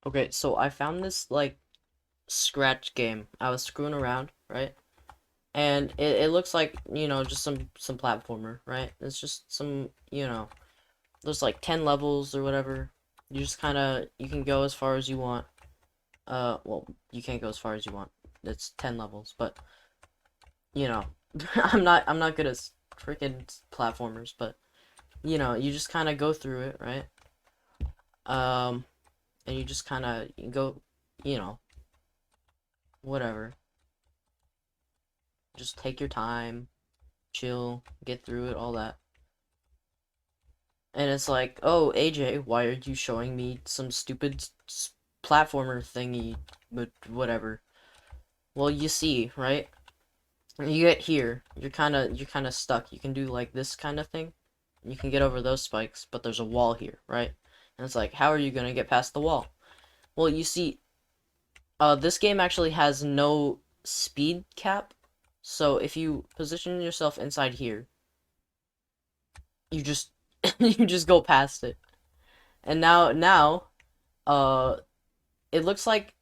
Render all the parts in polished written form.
Okay, so I found this like scratch game. I was screwing around, right? And it looks like, just some platformer, right? It's just some, there's like 10 levels or whatever. You can go as far as you want. Well, you can't go as far as you want. It's 10 levels, but you know, I'm not good at freaking platformers, but you just kind of go through it, right? Um, and you just kind of go, you know, whatever. Just take your time, chill, get through it, all that. And it's like, oh, AJ, why are you showing me some stupid platformer thingy, but whatever. Well, you see, right? You get here, you're kind of stuck. You can do like this kind of thing. You can get over those spikes, but there's a wall here, right? And it's like, how are you gonna get past the wall? Well, you see, this game actually has no speed cap. So if you position yourself inside here, you just you just go past it. And now, uh, it looks like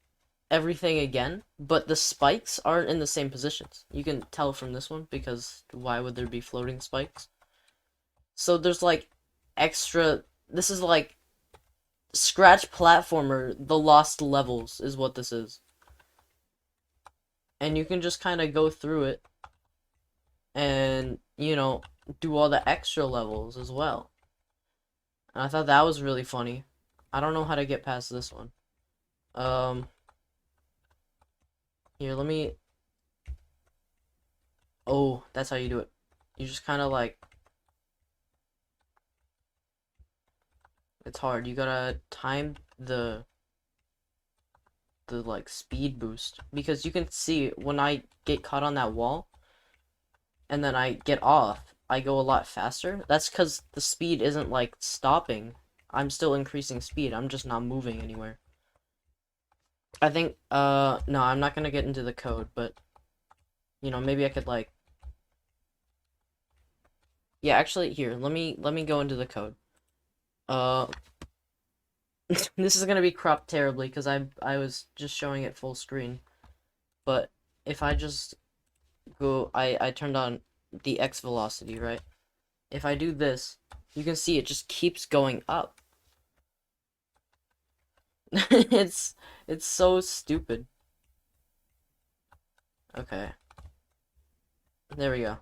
everything again, but the spikes aren't in the same positions. You can tell from this one because why would there be floating spikes? So there's like extra. This is like Scratch platformer. The lost levels is what this is, and you can just kind of go through it and do all the extra levels as well. And I thought that was really funny. I don't know how to get past this one. Um, Here, let me. Oh, that's how you do it. You just kind of like. It's hard. You gotta time the like speed boost because you can see when I get caught on that wall and then I get off, I go a lot faster. That's because the speed isn't like stopping. I'm still increasing speed. I'm just not moving anywhere. I think no, I'm not gonna get into the code, but maybe I could like yeah, actually here, let me go into the code. Uh this is gonna be cropped terribly because I was just showing it full screen. But if I just I turned on the X velocity, right? If I do this, you can see it just keeps going up. It's it's so stupid. Okay, there we go.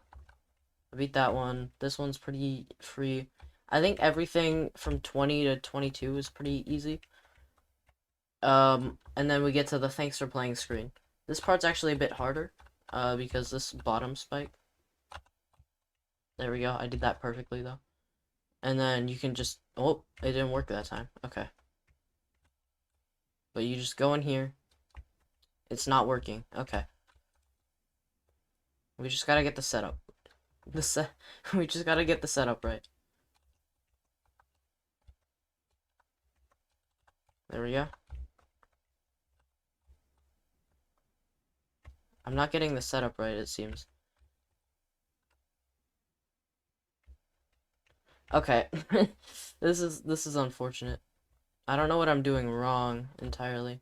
I beat that one. This one's pretty free. I think everything from 20 to 22 is pretty easy. And then we get to the thanks for playing screen. This part's actually a bit harder, because this bottom spike. There we go. I did that perfectly though. And then you can just, oh, it didn't work that time. Okay. But you just go in here. It's not working. Okay. We just gotta get the setup. The set. We just gotta get the setup right. There we go. I'm not getting the setup right, it seems. Okay. This is unfortunate. I don't know what I'm doing wrong entirely.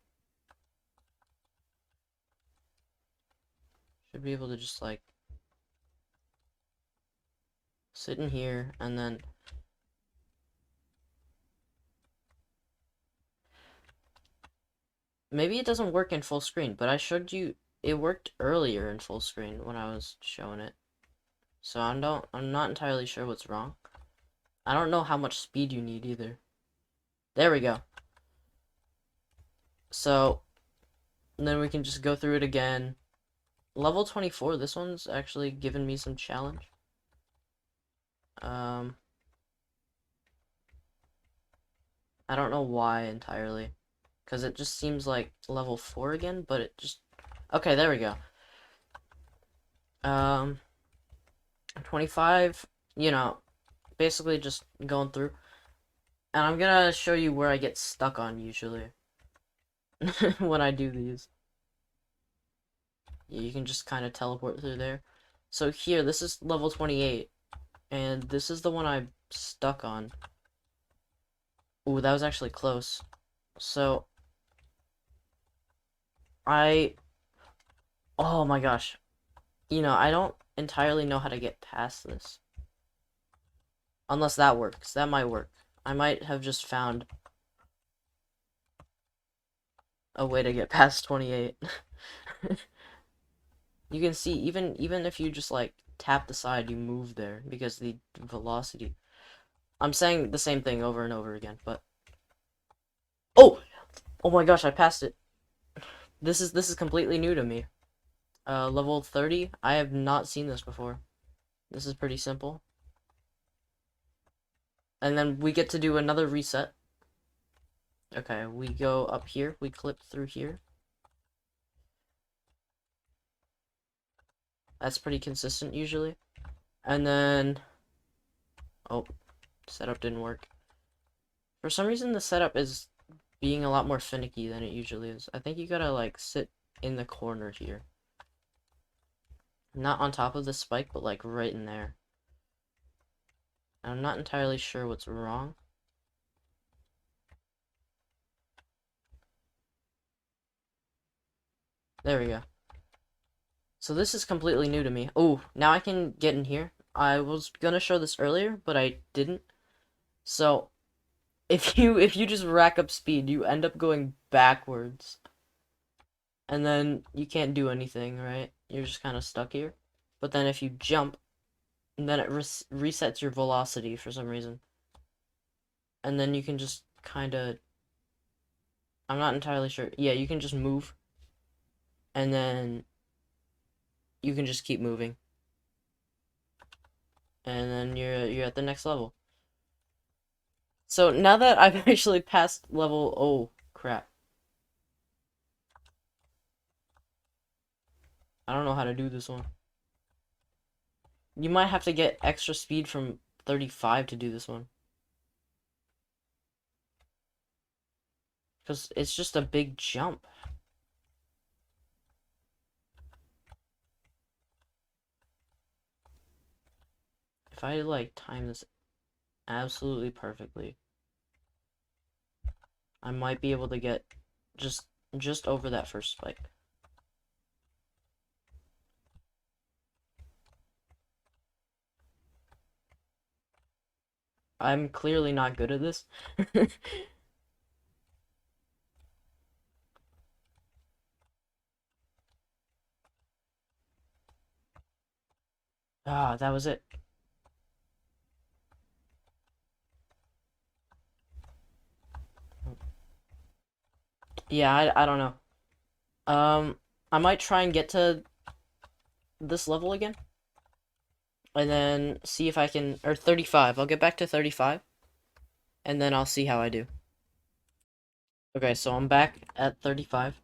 Should be able to just like sit in here and then maybe it doesn't work in full screen, but I showed you it worked earlier in full screen when I was showing it. So I'm not entirely sure what's wrong. I don't know how much speed you need either. There we go. So then we can just go through it again. Level 24, this one's actually given me some challenge. Um, I don't know why entirely. Because it just seems like level 4 again, but it just... Okay, there we go. Um, 25, basically just going through. And I'm gonna show you where I get stuck on usually. When I do these. Yeah, you can just kind of teleport through there. So here, this is level 28. And this is the one I'm stuck on. Ooh, that was actually close. So, Oh my gosh. You know, I don't entirely know how to get past this. Unless that works. That might work. I might have just found a way to get past 28. You can see, even if you just, like, tap the side, you move there, because the velocity... I'm saying the same thing over and over again, but... Oh! Oh my gosh, I passed it. This is completely new to me. Level 30, I have not seen this before. This is pretty simple. And then we get to do another reset. Okay, we go up here, we clip through here. That's pretty consistent usually. And then... Oh, setup didn't work. For some reason, the setup is being a lot more finicky than it usually is. I think you gotta, like, sit in the corner here. Not on top of the spike, but, like, right in there. I'm not entirely sure what's wrong. There we go. So this is completely new to me. Oh, now I can get in here. I was gonna show this earlier, but I didn't. So, if you just rack up speed, you end up going backwards. And then you can't do anything, right? You're just kind of stuck here. But then if you jump, then it resets your velocity for some reason. And then you can just kind of... I'm not entirely sure. Yeah, you can just move. And then you can just keep moving. And then you're at the next level. So now that I've actually passed level... Oh, crap. I don't know how to do this one. You might have to get extra speed from 35 to do this one. Because it's just a big jump. If I, like, time this absolutely perfectly, I might be able to get just over that first spike. I'm clearly not good at this. Ah, that was it. Yeah, I don't know. I might try and get to this level again. And then see if I can... Or 35. I'll get back to 35. And then I'll see how I do. Okay, so I'm back at 35.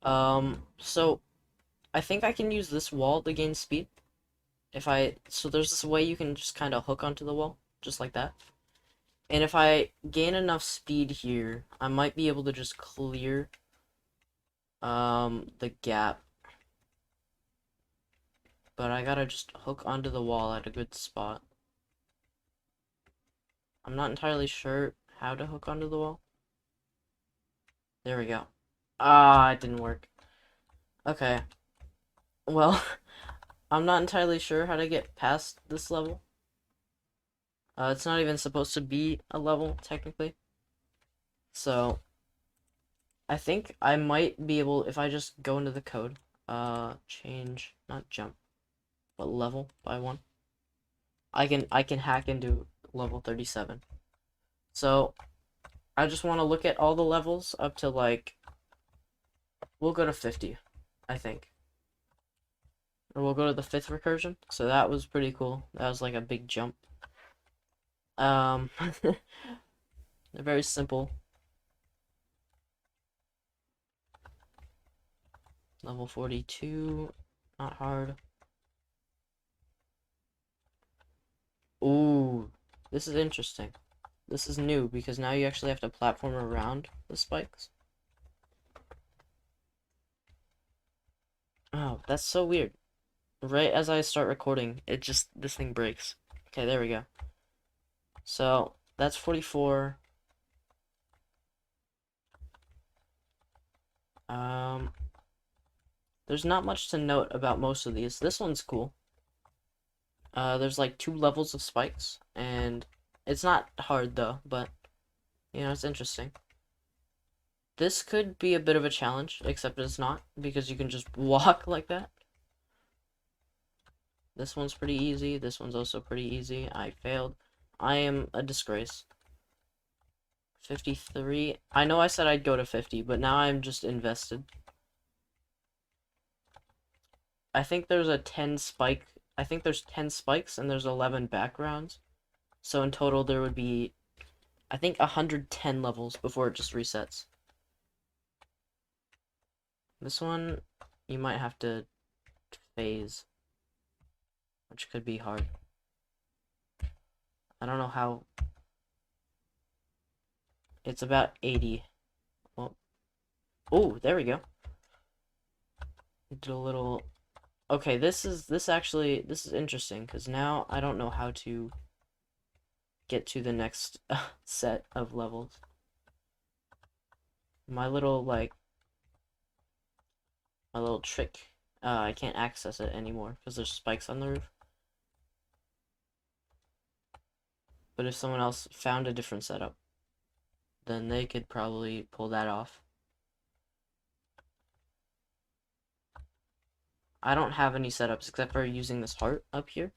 So I think I can use this wall to gain speed. So there's this way you can just kind of hook onto the wall, just like that. And if I gain enough speed here, I might be able to just clear the gap. But I gotta just hook onto the wall at a good spot. I'm not entirely sure how to hook onto the wall. There we go. Ah, it didn't work. Okay. Well, I'm not entirely sure how to get past this level. It's not even supposed to be a level, technically. So, I think I might be able, if I just go into the code, change, not jump, but level by 1. I can hack into level 37. So, I just want to look at all the levels up to, like, we'll go to 50, I think. Or we'll go to the 5th recursion. So that was pretty cool. That was like a big jump. They're very simple. Level 42, not hard. Ooh, this is interesting. This is new because now you actually have to platform around the spikes. Oh, that's so weird. Right as I start recording, this thing breaks. Okay, there we go. So, that's 44. Um, there's not much to note about most of these. This one's cool. There's like 2 levels of spikes, and it's not hard though, but you know, it's interesting. This could be a bit of a challenge, except it's not, because you can just walk like that. This one's pretty easy. This one's also pretty easy. I failed. I am a disgrace. 53. I know I said I'd go to 50, but now I'm just invested. I think there's a 10 spike. I think there's 10 spikes and there's 11 backgrounds. So in total there would be, I think, 110 levels before it just resets. This one, you might have to phase, which could be hard. I don't know how. It's about 80. Well, oh, there we go. Did a little. Okay, this is interesting because now I don't know how to get to the next set of levels. My little trick, I can't access it anymore because there's spikes on the roof. But if someone else found a different setup, then they could probably pull that off. I don't have any setups except for using this heart up here.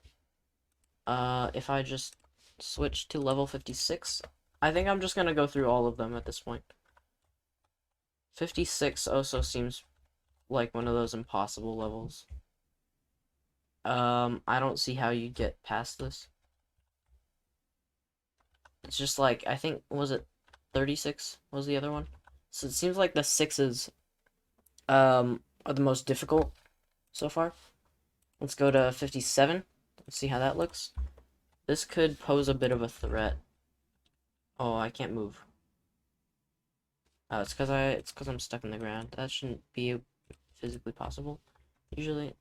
If I just switch to level 56, I think I'm just gonna go through all of them at this point. 56 also seems like one of those impossible levels. I don't see how you get past this. It's just like, I think, was it 36 was the other one? So it seems like the 6s, are the most difficult so far. Let's go to 57. Let's see how that looks. This could pose a bit of a threat. Oh, I can't move. It's because I'm stuck in the ground. That shouldn't be physically possible, usually.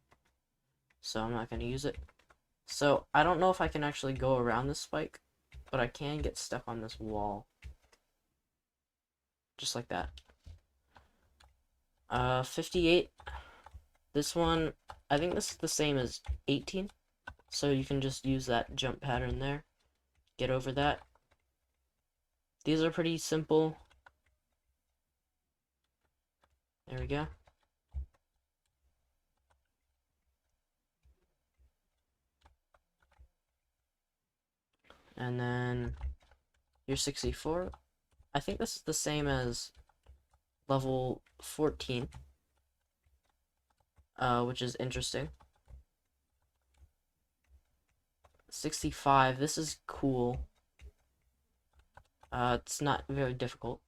So I'm not gonna use it. So I don't know if I can actually go around this spike, but I can get stuck on this wall. Just like that. 58. This one, I think this is the same as 18. So you can just use that jump pattern there. Get over that. These are pretty simple. There we go. And then you're 64. I think this is the same as level 14. Which is interesting. 65. This is cool. It's not very difficult.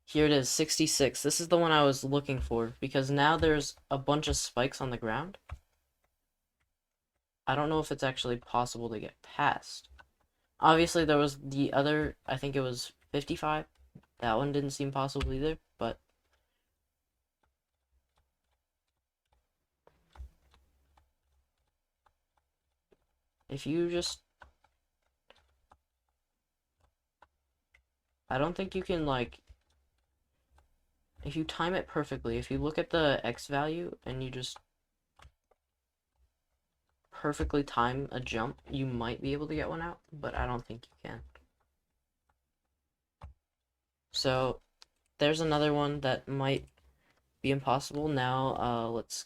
Here it is, 66. This is the one I was looking for, because now there's a bunch of spikes on the ground. I don't know if it's actually possible to get past. Obviously, there was the other, I think it was 55. That one didn't seem possible either, but if you just... I don't think you can, like... If you time it perfectly, if you look at the X value and you just perfectly time a jump, you might be able to get one out, but I don't think you can. So, there's another one that might be impossible. Now, let's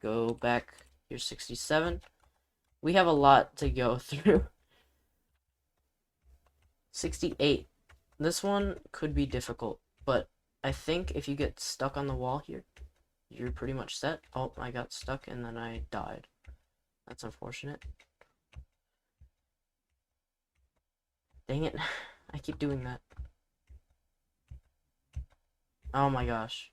go back. Here's 67. We have a lot to go through. 68. This one could be difficult, but I think if you get stuck on the wall here, you're pretty much set. Oh, I got stuck and then I died. That's unfortunate. Dang it. I keep doing that. Oh my gosh.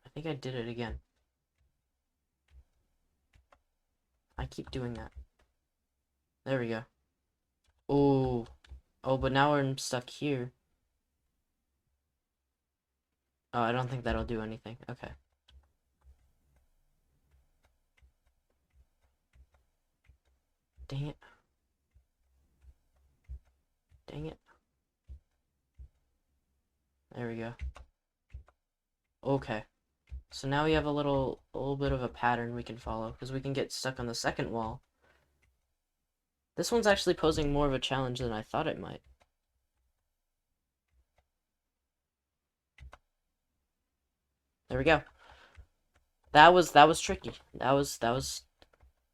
I think I did it again. I keep doing that. There we go. Oh. Oh, but now I'm stuck here. Oh, I don't think that'll do anything. Okay. Dang it. Dang it. There we go. Okay. So now we have a little bit of a pattern we can follow, because we can get stuck on the second wall. This one's actually posing more of a challenge than I thought it might. There we go. That was tricky. That was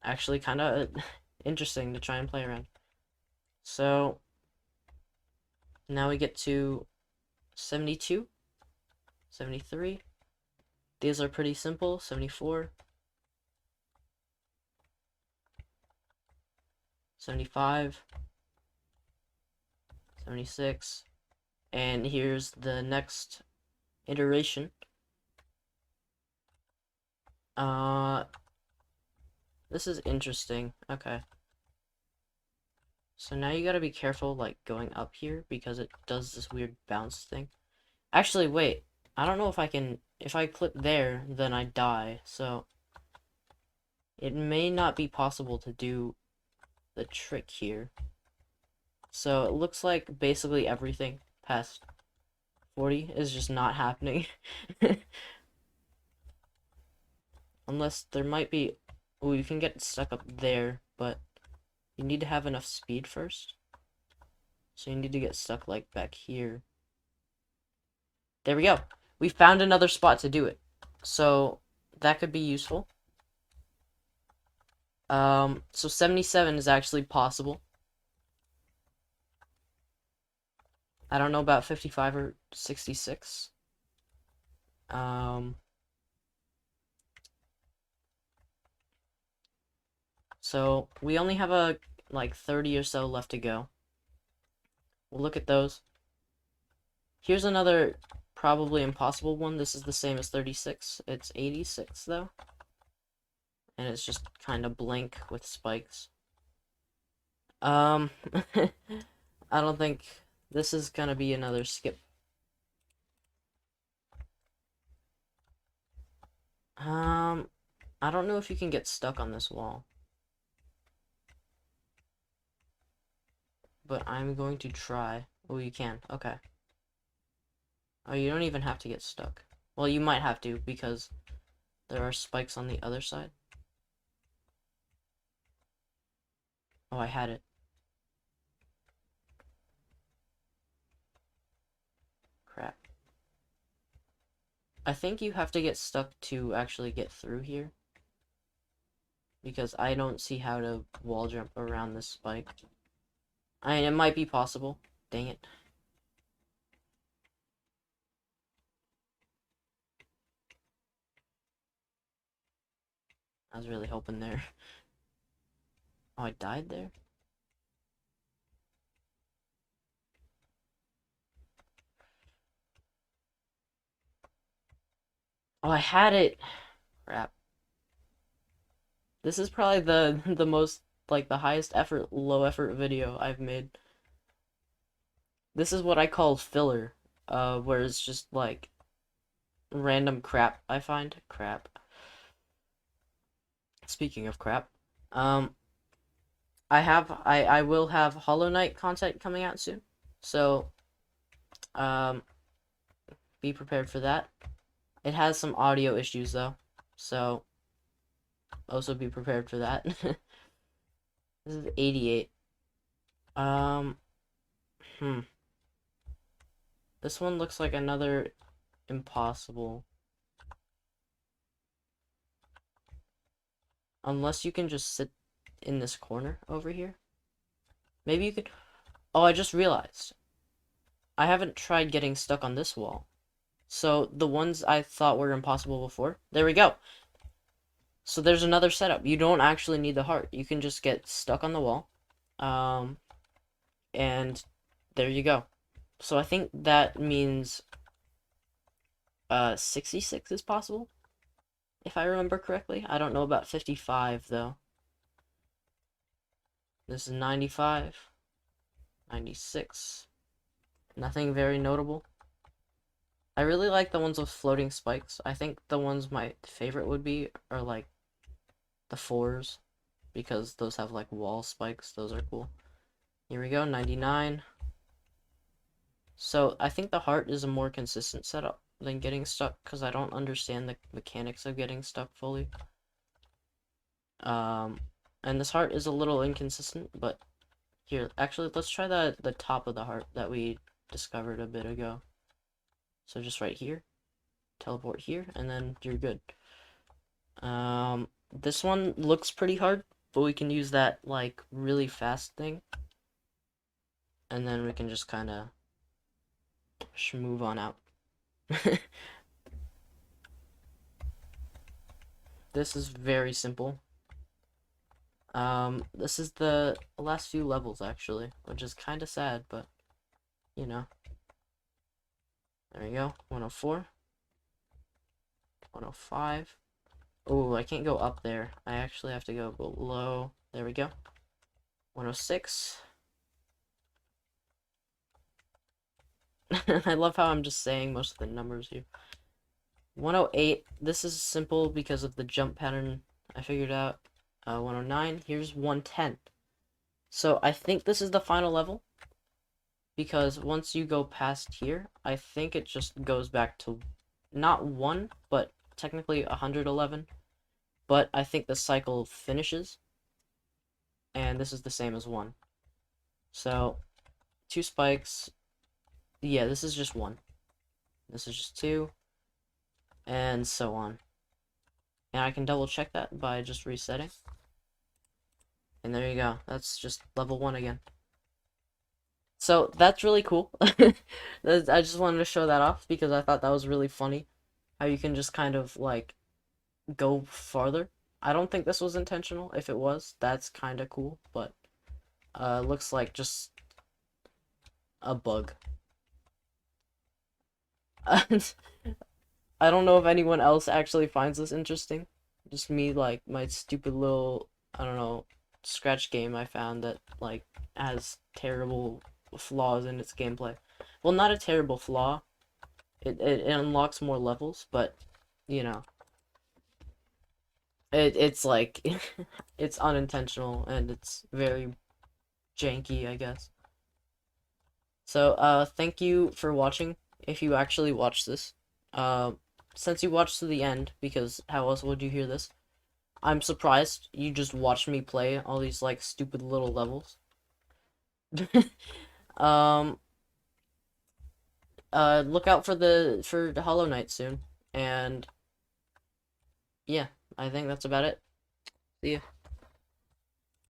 actually kind of interesting to try and play around. So now we get to 72, 73. These are pretty simple. 74, 75, 76, and here's the next iteration. This is interesting. Okay. So now you gotta be careful, like, going up here, because it does this weird bounce thing. Actually, wait. I don't know if I can... If I clip there, then I die, so... It may not be possible to do the trick here. So it looks like basically everything past 40 is just not happening. Unless there might be... Oh, you can get stuck up there, but you need to have enough speed first. So you need to get stuck, like, back here. There we go. We found another spot to do it. So that could be useful. So 77 is actually possible. I don't know about 55 or 66. So we only have like 30 or so left to go. We'll look at those. Here's another probably impossible one. This is the same as 36. It's 86 though. And it's just kind of blank with spikes. I don't think this is gonna be another skip. I don't know if you can get stuck on this wall. But I'm going to try. Oh, you can. Okay. Oh, you don't even have to get stuck. Well, you might have to, because there are spikes on the other side. Oh, I had it. Crap. I think you have to get stuck to actually get through here. Because I don't see how to wall jump around this spike. I mean, it might be possible. Dang it. I was really hoping there. Oh, I died there? Oh, I had it! Crap. This is probably the most, like, the highest effort, low effort video I've made. This is what I call filler, where it's just, like, random crap I find. Crap. Speaking of crap, I will have Hollow Knight content coming out soon, so, be prepared for that. It has some audio issues, though, so also be prepared for that. This is 88. Hmm. This one looks like another impossible. Unless you can just sit in this corner over here. Maybe you could... Oh, I just realized. I haven't tried getting stuck on this wall. So, the ones I thought were impossible before. There we go. So there's another setup. You don't actually need the heart. You can just get stuck on the wall. And there you go. So I think that means 66 is possible, if I remember correctly. I don't know about 55 though. This is 95, 96. Nothing very notable. I really like the ones with floating spikes. I think the ones my favorite would be are like the 4s, because those have like wall spikes. Those are cool. Here we go, 99. So I think the heart is a more consistent setup than getting stuck, because I don't understand the mechanics of getting stuck fully. And this heart is a little inconsistent, but here, actually, let's try the top of the heart that we discovered a bit ago. So just right here, teleport here, and then you're good. This one looks pretty hard, but we can use that, like, really fast thing. And then we can just kind of move on out. This is very simple. This is the last few levels, actually, which is kind of sad, but, you know. There we go, 104. 105. Oh, I can't go up there. I actually have to go below. There we go. 106. I love how I'm just saying most of the numbers here. 108. This is simple because of the jump pattern I figured out. 109. Here's 110. So I think this is the final level, because once you go past here, I think it just goes back to not 1, but technically 111. But I think the cycle finishes, and this is the same as 1. So 2 spikes. Yeah, this is just 1. This is just 2, and so on. And I can double check that by just resetting. And there you go. That's just level 1 again. So that's really cool. I just wanted to show that off because I thought that was really funny. How you can just kind of like go farther. I don't think this was intentional. If it was, that's kind of cool, but looks like just a bug. I don't know if anyone else actually finds this interesting. Just me, like, my stupid little, I don't know, scratch game I found that, like, has terrible flaws in its gameplay. Well, not a terrible flaw. It unlocks more levels, but, you know, it's like, it's unintentional, and it's very janky, I guess. So, thank you for watching, if you actually watched this. Since you watched to the end, because how else would you hear this? I'm surprised you just watched me play all these, like, stupid little levels. Um, look out for the Hollow Knight soon, and yeah, I think that's about it. See ya.